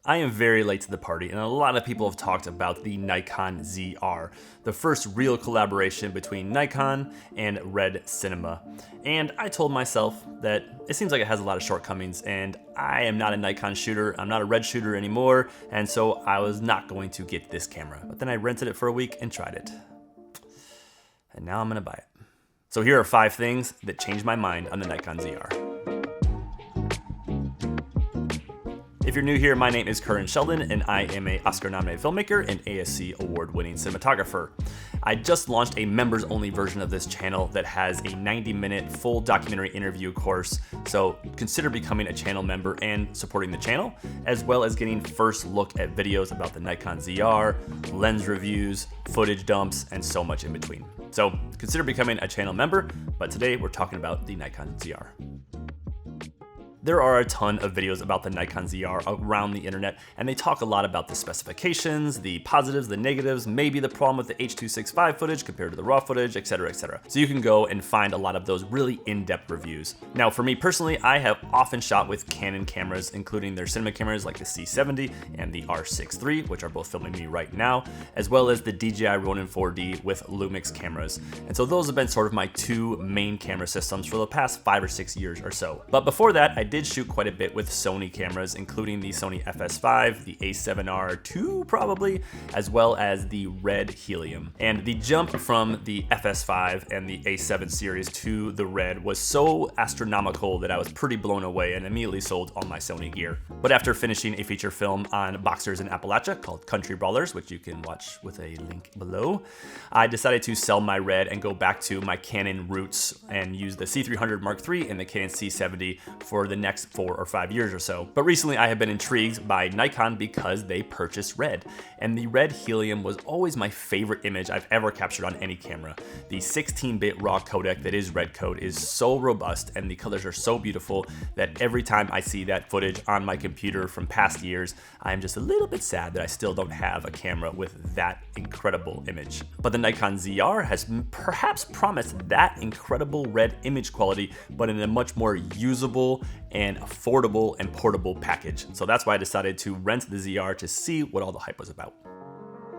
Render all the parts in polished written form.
I am very late to the party, and a lot of people have talked about the Nikon ZR, the first real collaboration between Nikon and Red Cinema. And I told myself that it seems like it has a lot of shortcomings, and I am not a Nikon shooter, I'm not a Red shooter anymore, and so I was not going to get this camera. But then I rented it for a week and tried it. And now I'm gonna buy it. So here are 5 things that changed my mind on the Nikon ZR. If you're new here, my name is Curran Sheldon, and I am an Oscar-nominated filmmaker and ASC award-winning cinematographer. I just launched a members-only version of this channel that has a 90-minute full documentary interview course, so consider becoming a channel member and supporting the channel, as well as getting first look at videos about the Nikon ZR, lens reviews, footage dumps, and so much in between. So consider becoming a channel member, but today we're talking about the Nikon ZR. There are a ton of videos about the Nikon ZR around the internet, and they talk a lot about the specifications, the positives, the negatives, maybe the problem with the H.265 footage compared to the RAW footage, etc., etc. So you can go and find a lot of those really in-depth reviews. Now, for me personally, I have often shot with Canon cameras, including their cinema cameras like the C70 and the R6 III, which are both filming me right now, as well as the DJI Ronin 4D with Lumix cameras. And so those have been sort of my 2 main camera systems for the past 5 or 6 years or so. But before that, I did shoot quite a bit with Sony cameras, including the Sony FS5, the A7R II probably, as well as the Red Helium. And the jump from the FS5 and the A7 series to the Red was so astronomical that I was pretty blown away and immediately sold all my Sony gear. But after finishing a feature film on boxers in Appalachia called Country Brawlers, which you can watch with a link below, I decided to sell my Red and go back to my Canon roots and use the C300 Mark III and the Canon C70 for the next 4 or 5 years or so. But recently I have been intrigued by Nikon because they purchased Red, and the Red Helium was always my favorite image I've ever captured on any camera. The 16-bit RAW codec that is Red code is so robust, and the colors are so beautiful that every time I see that footage on my computer from past years, I'm just a little bit sad that I still don't have a camera with that incredible image. But the Nikon ZR has perhaps promised that incredible Red image quality, but in a much more usable and affordable and portable package. So that's why I decided to rent the ZR to see what all the hype was about.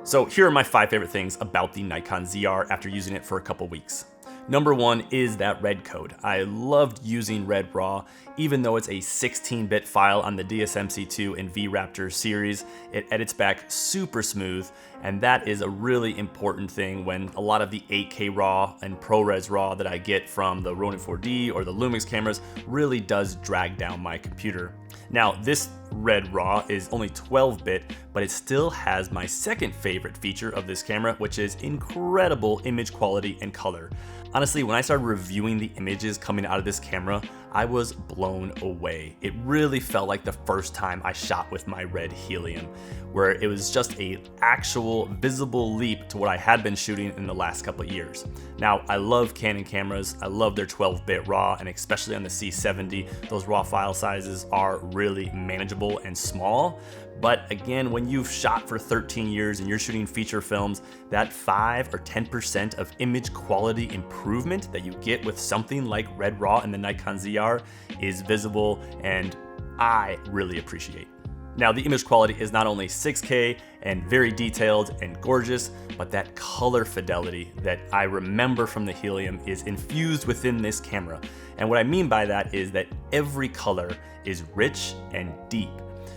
So here are my 5 favorite things about the Nikon ZR after using it for a couple weeks. Number 1 is that Red code. I loved using Red RAW, even though it's a 16-bit file on the DSMC2 and V-Raptor series. It edits back super smooth, and that is a really important thing when a lot of the 8K RAW and ProRes RAW that I get from the Ronin 4D or the Lumix cameras really does drag down my computer. Now, this Red RAW is only 12-bit, but it still has my second favorite feature of this camera, which is incredible image quality and color. Honestly, when I started reviewing the images coming out of this camera, I was blown away. It really felt like the first time I shot with my Red Helium, where it was just an actual visible leap to what I had been shooting in the last couple of years. Now, I love Canon cameras. I love their 12-bit RAW, and especially on the C70, those RAW file sizes are really manageable and small. But again, when you've shot for 13 years and you're shooting feature films, that 5 or 10% of image quality improvement that you get with something like Red RAW and the Nikon ZR is visible, and I really appreciate. Now, the image quality is not only 6K and very detailed and gorgeous, but that color fidelity that I remember from the Helium is infused within this camera. And what I mean by that is that every color is rich and deep.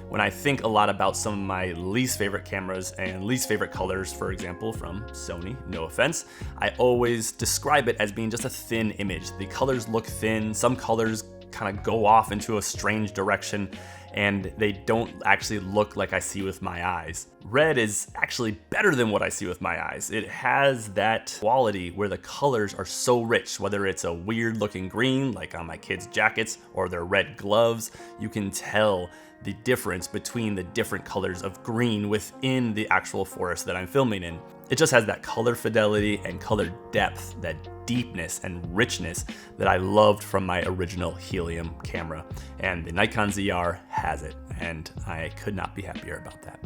When I think a lot about some of my least favorite cameras and least favorite colors, for example, from Sony, no offense, I always describe it as being just a thin image. The colors look thin, some colors kind of go off into a strange direction, and they don't actually look like I see with my eyes. Red is actually better than what I see with my eyes. It has that quality where the colors are so rich, whether it's a weird looking green like on my kids' jackets or their red gloves, you can tell the difference between the different colors of green within the actual forest that I'm filming in. It just has that color fidelity and color depth, that deepness and richness that I loved from my original Helium camera. And the Nikon ZR has it, and I could not be happier about that.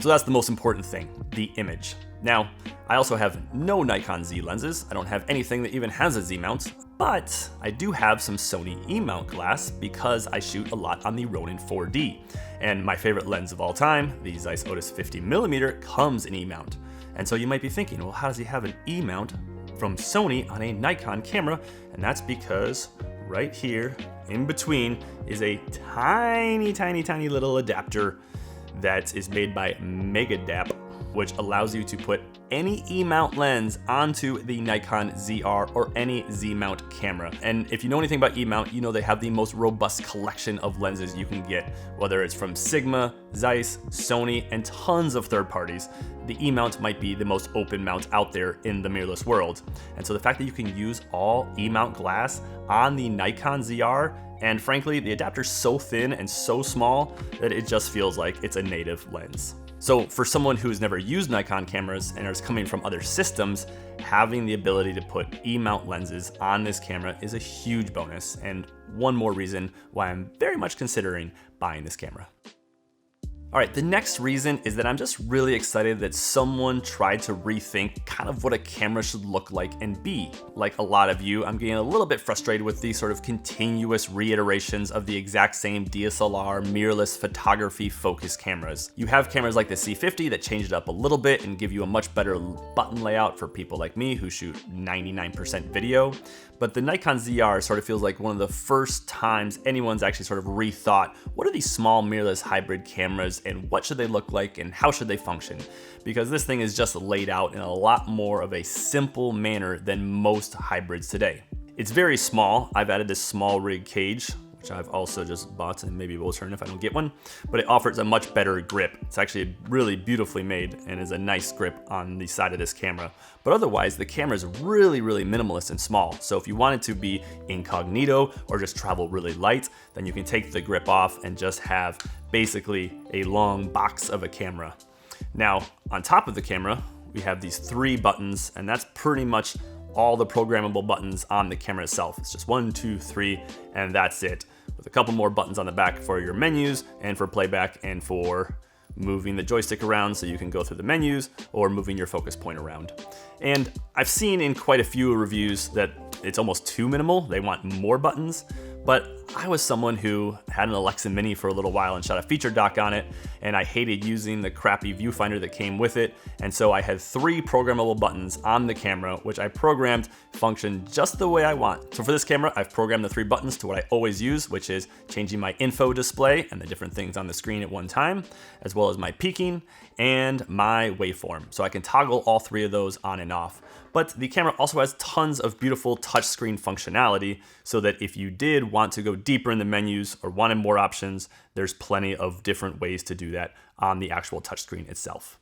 So that's the most important thing, the image. Now, I also have no Nikon Z lenses. I don't have anything that even has a Z mount, But I do have some Sony E-mount glass because I shoot a lot on the Ronin 4D. And my favorite lens of all time, the Zeiss Otis 50mm, comes in E-mount. And so you might be thinking, well, how does he have an E-mount from Sony on a Nikon camera? And that's because right here in between is a tiny little adapter that is made by Megadap, which allows you to put any E-mount lens onto the Nikon ZR or any Z-mount camera. And if you know anything about E-mount, you know they have the most robust collection of lenses you can get, whether it's from Sigma, Zeiss, Sony, and tons of third parties. The E-mount might be the most open mount out there in the mirrorless world. And so the fact that you can use all E-mount glass on the Nikon ZR, and frankly, the adapter's so thin and so small that it just feels like it's a native lens. So for someone who's never used Nikon cameras and is coming from other systems, having the ability to put E-mount lenses on this camera is a huge bonus, and one more reason why I'm very much considering buying this camera. All right, the next reason is that I'm just really excited that someone tried to rethink kind of what a camera should look like and be. Like a lot of you, I'm getting a little bit frustrated with these sort of continuous reiterations of the exact same DSLR mirrorless photography focused cameras. You have cameras like the C50 that change it up a little bit and give you a much better button layout for people like me who shoot 99% video. But the Nikon ZR sort of feels like one of the first times anyone's actually sort of rethought, what are these small mirrorless hybrid cameras and what should they look like and how should they function? Because this thing is just laid out in a lot more of a simple manner than most hybrids today. It's very small. I've added this small rig cage, which I've also just bought and maybe will return if I don't get one, but it offers a much better grip. It's actually really beautifully made and is a nice grip on the side of this camera. But otherwise, the camera is really minimalist and small. So if you want it to be incognito or just travel really light, then you can take the grip off and just have basically a long box of a camera. Now, on top of the camera, we have these 3 buttons, and that's pretty much all the programmable buttons on the camera itself. It's just 1, 2, 3, and that's it. With a couple more buttons on the back for your menus and for playback and for moving the joystick around so you can go through the menus or moving your focus point around. And I've seen in quite a few reviews that it's almost too minimal. They want more buttons. But I was someone who had an Alexa Mini for a little while and shot a feature doc on it, and I hated using the crappy viewfinder that came with it, and so I had 3 programmable buttons on the camera, which I programmed function just the way I want. So for this camera, I've programmed the 3 buttons to what I always use, which is changing my info display and the different things on the screen at one time, as well as my peaking and my waveform. So I can toggle all 3 of those on and off. But the camera also has tons of beautiful touchscreen functionality so that if you did want to go deeper in the menus or wanted more options, there's plenty of different ways to do that on the actual touchscreen itself.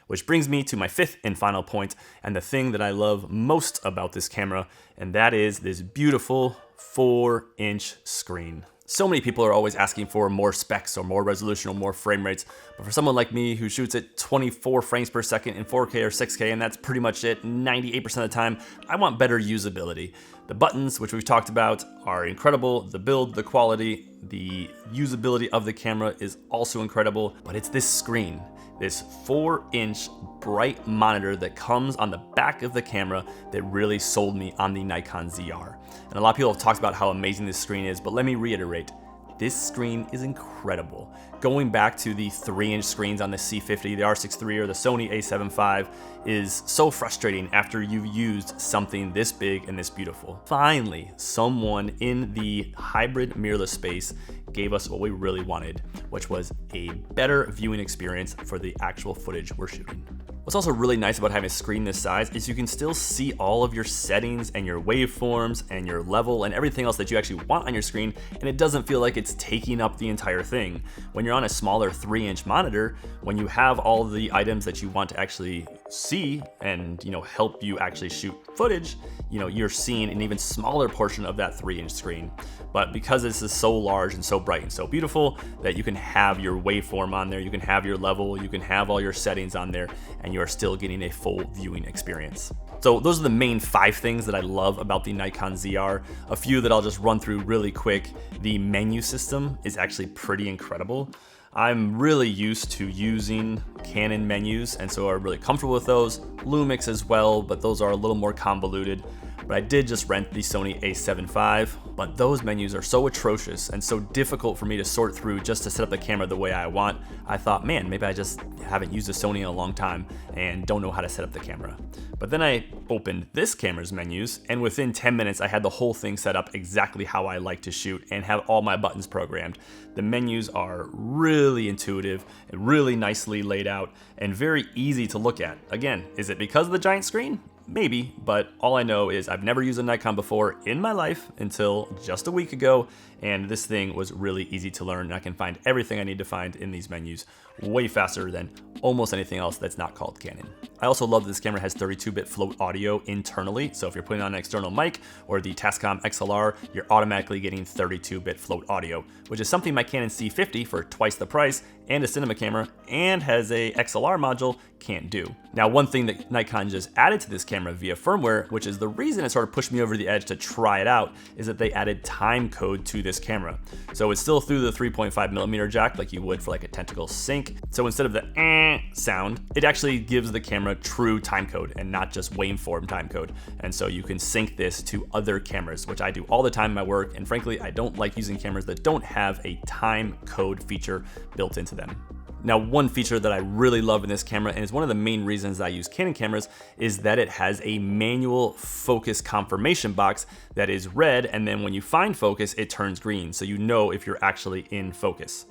Which brings me to my 5th and final point, and the thing that I love most about this camera, and that is this beautiful 4-inch screen. So many people are always asking for more specs or more resolution or more frame rates, but for someone like me who shoots at 24 frames per second in 4K or 6K, and that's pretty much it 98% of the time, I want better usability. The buttons, which we've talked about, are incredible. The build, the quality, the usability of the camera is also incredible, but it's this screen. This 4-inch bright monitor that comes on the back of the camera that really sold me on the Nikon ZR. And a lot of people have talked about how amazing this screen is, but let me reiterate, this screen is incredible. Going back to the 3-inch screens on the C50, the R6 III, or the Sony a7 IV is so frustrating after you've used something this big and this beautiful. Finally, someone in the hybrid mirrorless space gave us what we really wanted, which was a better viewing experience for the actual footage we're shooting. What's also really nice about having a screen this size is you can still see all of your settings and your waveforms and your level and everything else that you actually want on your screen, and it doesn't feel like it's taking up the entire thing. When you're on a smaller 3-inch monitor, when you have all the items that you want to actually see and help you actually shoot footage, you're seeing an even smaller portion of that 3-inch screen. But because this is so large and so bright and so beautiful that you can have your waveform on there, you can have your level, you can have all your settings on there, and you are still getting a full viewing experience. So those are the main 5 things that I love about the Nikon ZR. A few that I'll just run through really quick. The menu system is actually pretty incredible. I'm really used to using Canon menus, and so I'm really comfortable with those. Lumix as well, but those are a little more convoluted. but I did just rent the Sony a7 IV, but those menus are so atrocious and so difficult for me to sort through just to set up the camera the way I want. I thought, man, maybe I just haven't used a Sony in a long time and don't know how to set up the camera. But then I opened this camera's menus, and within 10 minutes I had the whole thing set up exactly how I like to shoot and have all my buttons programmed. The menus are really intuitive and really nicely laid out and very easy to look at. Again, is it because of the giant screen? Maybe, but all I know is I've never used a Nikon before in my life until just a week ago, and this thing was really easy to learn, and I can find everything I need to find in these menus way faster than almost anything else that's not called Canon. I also love this camera has 32-bit float audio internally, so if you're putting on an external mic or the Tascam XLR, you're automatically getting 32-bit float audio, which is something my Canon C50 for twice the price and a cinema camera and has a XLR module can't do. Now, one thing that Nikon just added to this camera via firmware, which is the reason it sort of pushed me over the edge to try it out, is that they added time code to this camera. So it's still through the 3.5mm jack like you would for like a tentacle sync. So instead of the sound, it actually gives the camera true time code and not just waveform time code. And so you can sync this to other cameras, which I do all the time in my work. And frankly, I don't like using cameras that don't have a time code feature built into them. Now, one feature that I really love in this camera, and is one of the main reasons I use Canon cameras, is that it has a manual focus confirmation box that is red, and then when you find focus, it turns green, so you know if you're actually in focus.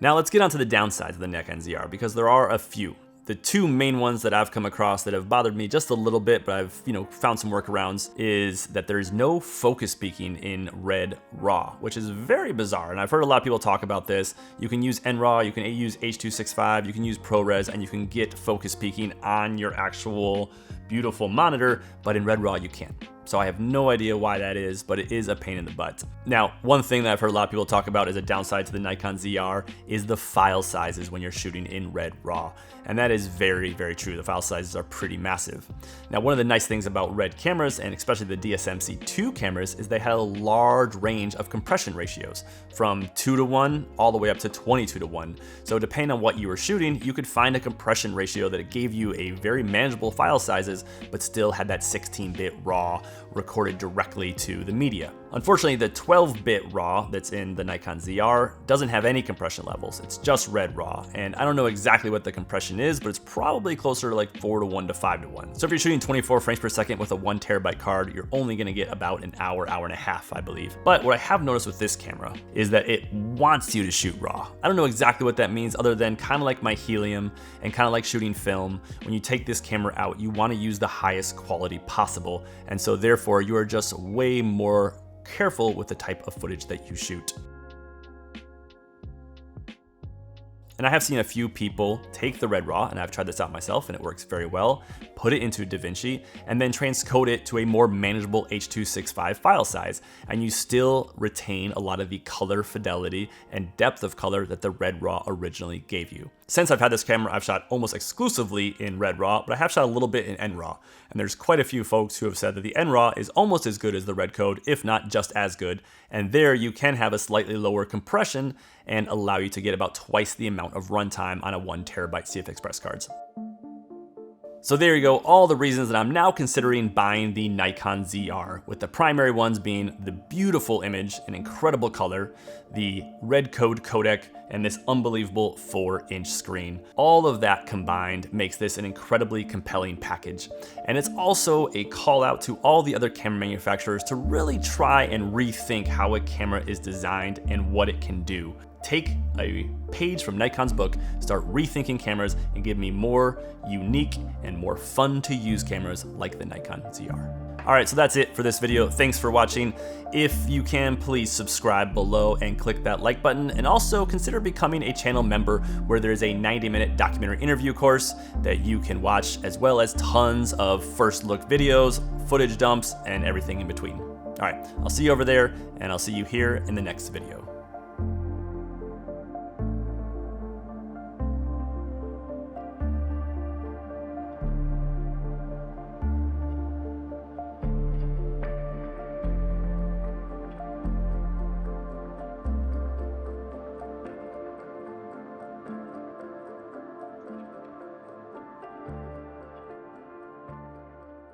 Now let's get onto the downsides of the Nikon ZR, because there are a few. The two main ones that I've come across that have bothered me just a little bit, but I've found some workarounds, is that there's no focus peaking in Red RAW, which is very bizarre. And I've heard a lot of people talk about this. You can use NRAW, you can use H.265, you can use ProRes, and you can get focus peaking on your actual beautiful monitor, but in Red RAW you can't. So I have no idea why that is, but it is a pain in the butt. Now, one thing that I've heard a lot of people talk about as a downside to the Nikon ZR is the file sizes when you're shooting in Red RAW. And that is very, very true. The file sizes are pretty massive. Now, one of the nice things about Red cameras, and especially the DSM-C2 cameras, is they had a large range of compression ratios, from 2:1 all the way up to 22:1. So depending on what you were shooting, you could find a compression ratio that it gave you a very manageable file sizes, but still had that 16-bit RAW recorded directly to the media. Unfortunately, the 12-bit RAW that's in the Nikon ZR doesn't have any compression levels. It's just Red RAW, and I don't know exactly what the compression is, but it's probably closer to like 4:1 to 5:1. So if you're shooting 24 frames per second with a 1 terabyte card, you're only gonna get about an hour, hour and a half, I believe. But what I have noticed with this camera is that it wants you to shoot RAW. I don't know exactly what that means, other than kind of like my Helium and kind of like shooting film. When you take this camera out, you want to use the highest quality possible, and so therefore you are just way more careful with the type of footage that you shoot. And I have seen a few people take the Red RAW, and I've tried this out myself and it works very well, put it into DaVinci, and then transcode it to a more manageable H.265 file size, and you still retain a lot of the color fidelity and depth of color that the Red RAW originally gave you. Since I've had this camera, I've shot almost exclusively in Red RAW, but I have shot a little bit in NRAW, and there's quite a few folks who have said that the NRAW is almost as good as the Red Code, if not just as good, and there you can have a slightly lower compression and allow you to get about twice the amount of runtime on a 1 terabyte CF Express cards. So there you go, all the reasons that I'm now considering buying the Nikon ZR, with the primary ones being the beautiful image and incredible color, the Red Code codec, and this unbelievable 4-inch screen. All of that combined makes this an incredibly compelling package. And it's also a call out to all the other camera manufacturers to really try and rethink how a camera is designed and what it can do. Take a page from Nikon's book, start rethinking cameras, and give me more unique and more fun to use cameras like the Nikon ZR. All right, so that's it for this video. Thanks for watching. If you can, please subscribe below and click that like button, and also consider becoming a channel member where there's a 90-minute documentary interview course that you can watch, as well as tons of first look videos, footage dumps, and everything in between. All right, I'll see you over there, and I'll see you here in the next video.